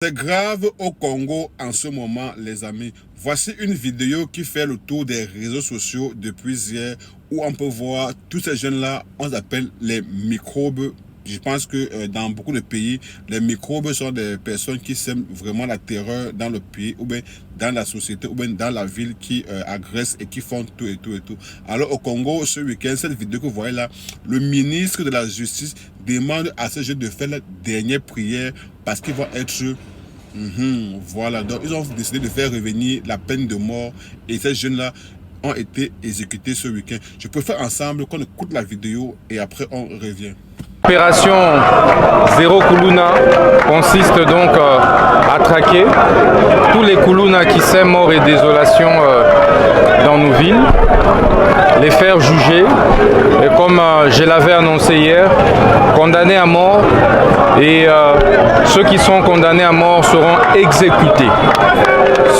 C'est grave au Congo en ce moment, les amis. Voici une vidéo qui fait le tour des réseaux sociaux depuis hier où on peut voir tous ces jeunes-là, on les appelle les microbes. Je pense que dans beaucoup de pays, les microbes sont des personnes qui sèment vraiment la terreur dans le pays ou bien dans la société ou bien dans la ville qui agressent et qui font tout et tout et tout. Alors au Congo, ce week-end, cette vidéo que vous voyez là, le ministre de la Justice demande à ces jeunes de faire la dernière prière parce qu'ils vont être... voilà, donc ils ont décidé de faire revenir la peine de mort et ces jeunes-là ont été exécutés ce week-end. Je préfère ensemble qu'on écoute la vidéo et après on revient. L'opération Zéro Kuluna consiste donc à traquer tous les Kuluna qui sèment mort et désolation dans nos villes, les faire juger et comme je l'avais annoncé hier, condamnés à mort et ceux qui sont condamnés à mort seront exécutés.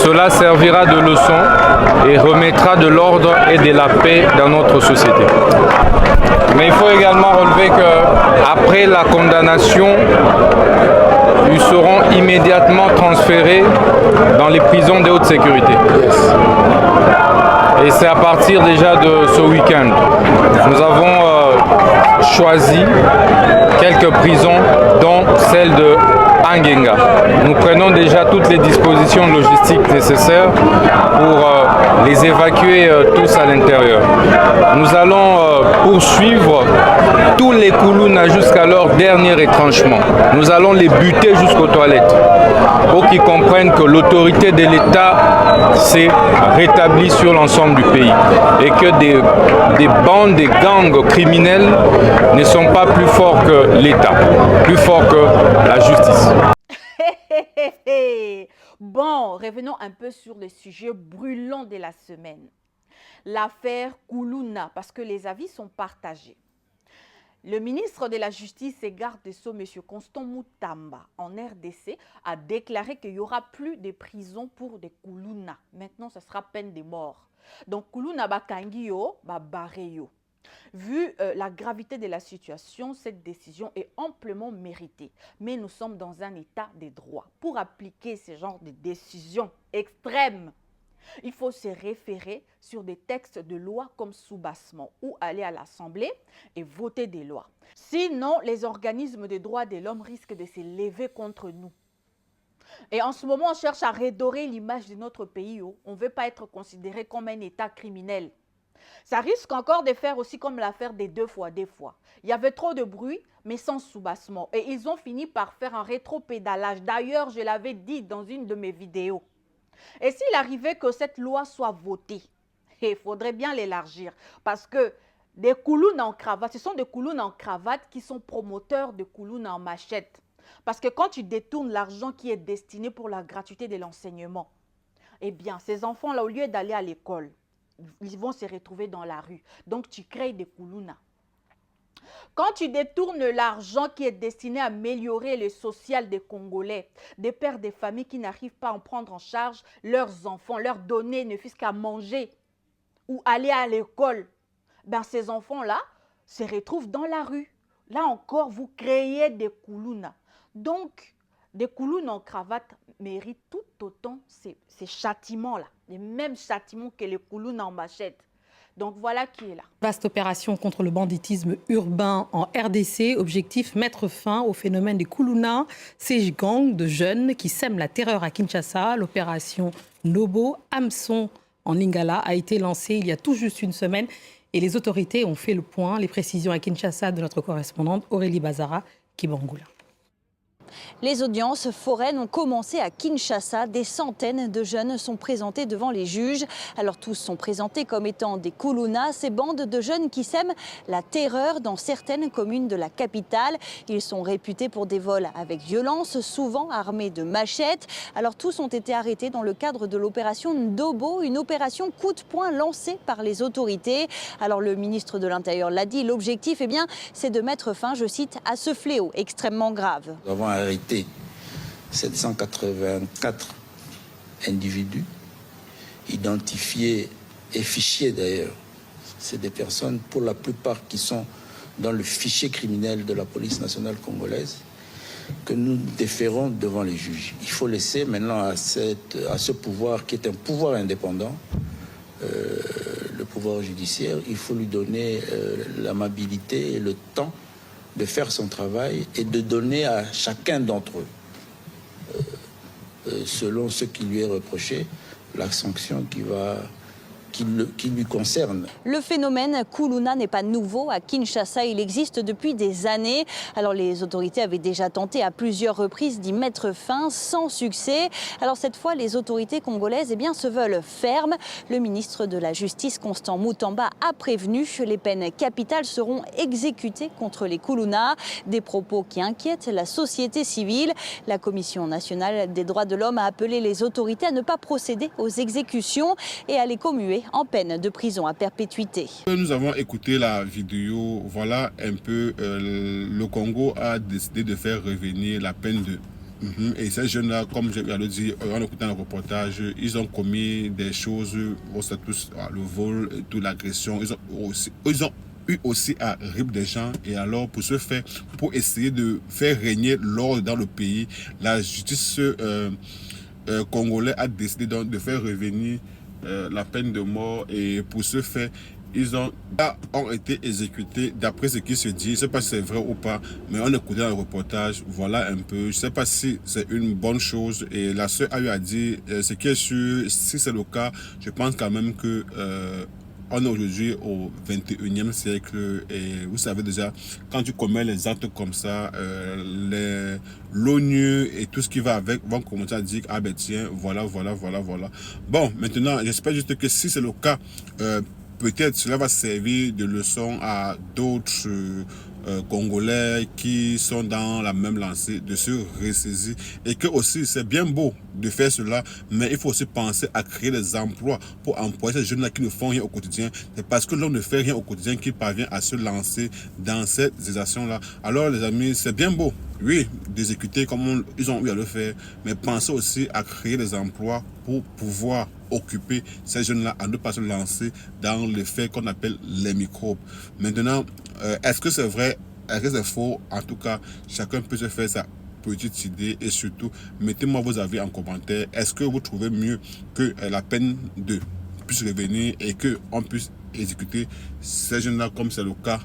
Cela servira de leçon et remettra de l'ordre et de la paix dans notre société. Mais il faut également relever qu'après la condamnation, ils seront immédiatement transférés dans les prisons de haute sécurité. Et c'est à partir déjà de ce week-end. Nous avons choisi quelques prisons, dont celle de Angenga. Nous prenons déjà toutes les dispositions logistiques nécessaires pour les évacuer tous à l'intérieur. Nous allons poursuivre tous les Kuluna jusqu'à leur dernier retranchement. Nous allons les buter jusqu'aux toilettes pour qu'ils comprennent que l'autorité de l'État s'est rétablie sur l'ensemble du pays et que des bandes, des gangs criminels ne sont pas plus forts que l'État, plus forts que la justice. Bon, revenons un peu sur le sujet brûlant de la semaine. L'affaire Kuluna, parce que les avis sont partagés. Le ministre de la Justice et garde des Sceaux, M. Constant Moutamba, en RDC, a déclaré qu'il n'y aura plus de prison pour des Kuluna. Maintenant, ce sera peine de mort. Donc, Kuluna bakangio, babareyo. Vu la gravité de la situation, cette décision est amplement méritée. Mais nous sommes dans un état de droit. Pour appliquer ce genre de décisions extrêmes, il faut se référer sur des textes de loi comme soubassement ou aller à l'Assemblée et voter des lois. Sinon, les organismes des droits de l'homme risquent de se lever contre nous. Et en ce moment, on cherche à redorer l'image de notre pays. On ne veut pas être considéré comme un État criminel. Ça risque encore de faire aussi comme l'affaire des deux fois. Il y avait trop de bruit, mais sans soubassement. Et ils ont fini par faire un rétropédalage. D'ailleurs, je l'avais dit dans une de mes vidéos. Et s'il arrivait que cette loi soit votée, il faudrait bien l'élargir. Parce que des Kuluna en cravate, ce sont des Kuluna en cravate qui sont promoteurs de Kuluna en machette. Parce que quand tu détournes l'argent qui est destiné pour la gratuité de l'enseignement, eh bien, ces enfants-là, au lieu d'aller à l'école, ils vont se retrouver dans la rue. Donc, tu crées des Kuluna. Quand tu détournes l'argent qui est destiné à améliorer le social des Congolais, des pères des familles qui n'arrivent pas à en prendre en charge leurs enfants, leur donner ne fût-ce qu'à manger ou aller à l'école, ben ces enfants-là se retrouvent dans la rue. Là encore, vous créez des Kuluna. Donc, des Kuluna en cravate méritent tout autant ces châtiments-là, les mêmes châtiments que les Kuluna en machette. Donc voilà qui est là. Vaste opération contre le banditisme urbain en RDC. Objectif, mettre fin au phénomène des Kuluna, ces gangs de jeunes qui sèment la terreur à Kinshasa. L'opération Nobo Hamson en Lingala a été lancée il y a tout juste une semaine et les autorités ont fait le point. Les précisions à Kinshasa de notre correspondante Aurélie Bazara Kibangula. Les audiences foraines ont commencé à Kinshasa. Des centaines de jeunes sont présentés devant les juges. Alors tous sont présentés comme étant des Kuluna, ces bandes de jeunes qui sèment la terreur dans certaines communes de la capitale. Ils sont réputés pour des vols avec violence, souvent armés de machettes. Alors tous ont été arrêtés dans le cadre de l'opération Ndobo, une opération coup de poing lancée par les autorités. Alors le ministre de l'Intérieur l'a dit, l'objectif c'est de mettre fin, je cite, à ce fléau extrêmement grave. Nous avons arrêté 784 individus, identifiés et fichés d'ailleurs. C'est des personnes, pour la plupart, qui sont dans le fichier criminel de la police nationale congolaise. que nous déférons devant les juges. Il faut laisser maintenant à ce pouvoir qui est un pouvoir indépendant, le pouvoir judiciaire, il faut lui donner l'amabilité et le temps de faire son travail et de donner à chacun d'entre eux, selon ce qui lui est reproché, la sanction qui lui concerne. Le phénomène Kuluna n'est pas nouveau à Kinshasa, il existe depuis des années. Alors les autorités avaient déjà tenté à plusieurs reprises d'y mettre fin sans succès. Alors cette fois, les autorités congolaises se veulent fermes. Le ministre de la Justice, Constant Mutamba, a prévenu que les peines capitales seront exécutées contre les Kuluna. Des propos qui inquiètent la société civile. La Commission nationale des droits de l'homme a appelé les autorités à ne pas procéder aux exécutions et à les commuer en peine de prison à perpétuité. Nous avons écouté la vidéo, voilà un peu, le Congo a décidé de faire revenir la peine de... Et ces jeunes-là, comme je l'ai dit en écoutant le reportage, ils ont commis des choses, tous, le vol, toute l'agression, ils ont eu aussi à rip des gens. Et alors, pour ce faire, pour essayer de faire régner l'ordre dans le pays, la justice congolaise a décidé donc de faire revenir la peine de mort, et pour ce fait ils ont été exécutés d'après ce qui se dit. Je ne sais pas si c'est vrai ou pas, mais on écoutait dans le reportage, voilà un peu. Je ne sais pas si c'est une bonne chose, et la sœur a eu à dire ce qui est sûr. Si c'est le cas, je pense quand même que on est aujourd'hui au 21e siècle, et vous savez déjà, quand tu commets les actes comme ça, l'ONU et tout ce qui va avec vont commencer à dire, ah ben tiens, voilà. Bon, maintenant, j'espère juste que si c'est le cas, peut-être cela va servir de leçon à d'autres Congolais qui sont dans la même lancée, de se ressaisir, et que aussi c'est bien beau de faire cela, mais il faut aussi penser à créer des emplois pour employer ces jeunes-là qui ne font rien au quotidien. C'est parce que l'on ne fait rien au quotidien qu'il parvient à se lancer dans cette actions-là. Alors les amis, c'est bien beau, oui, d'exécuter comme ils ont eu à le faire, mais pensez aussi à créer des emplois pour pouvoir occuper ces jeunes-là, à ne pas se lancer dans le fait qu'on appelle les microbes. Maintenant, est-ce que c'est vrai, est-ce que c'est faux? En tout cas, chacun peut se faire sa petite idée, et surtout, mettez-moi vos avis en commentaire. Est-ce que vous trouvez mieux que la peine de puisse revenir et qu'on puisse exécuter ces jeunes-là comme c'est le cas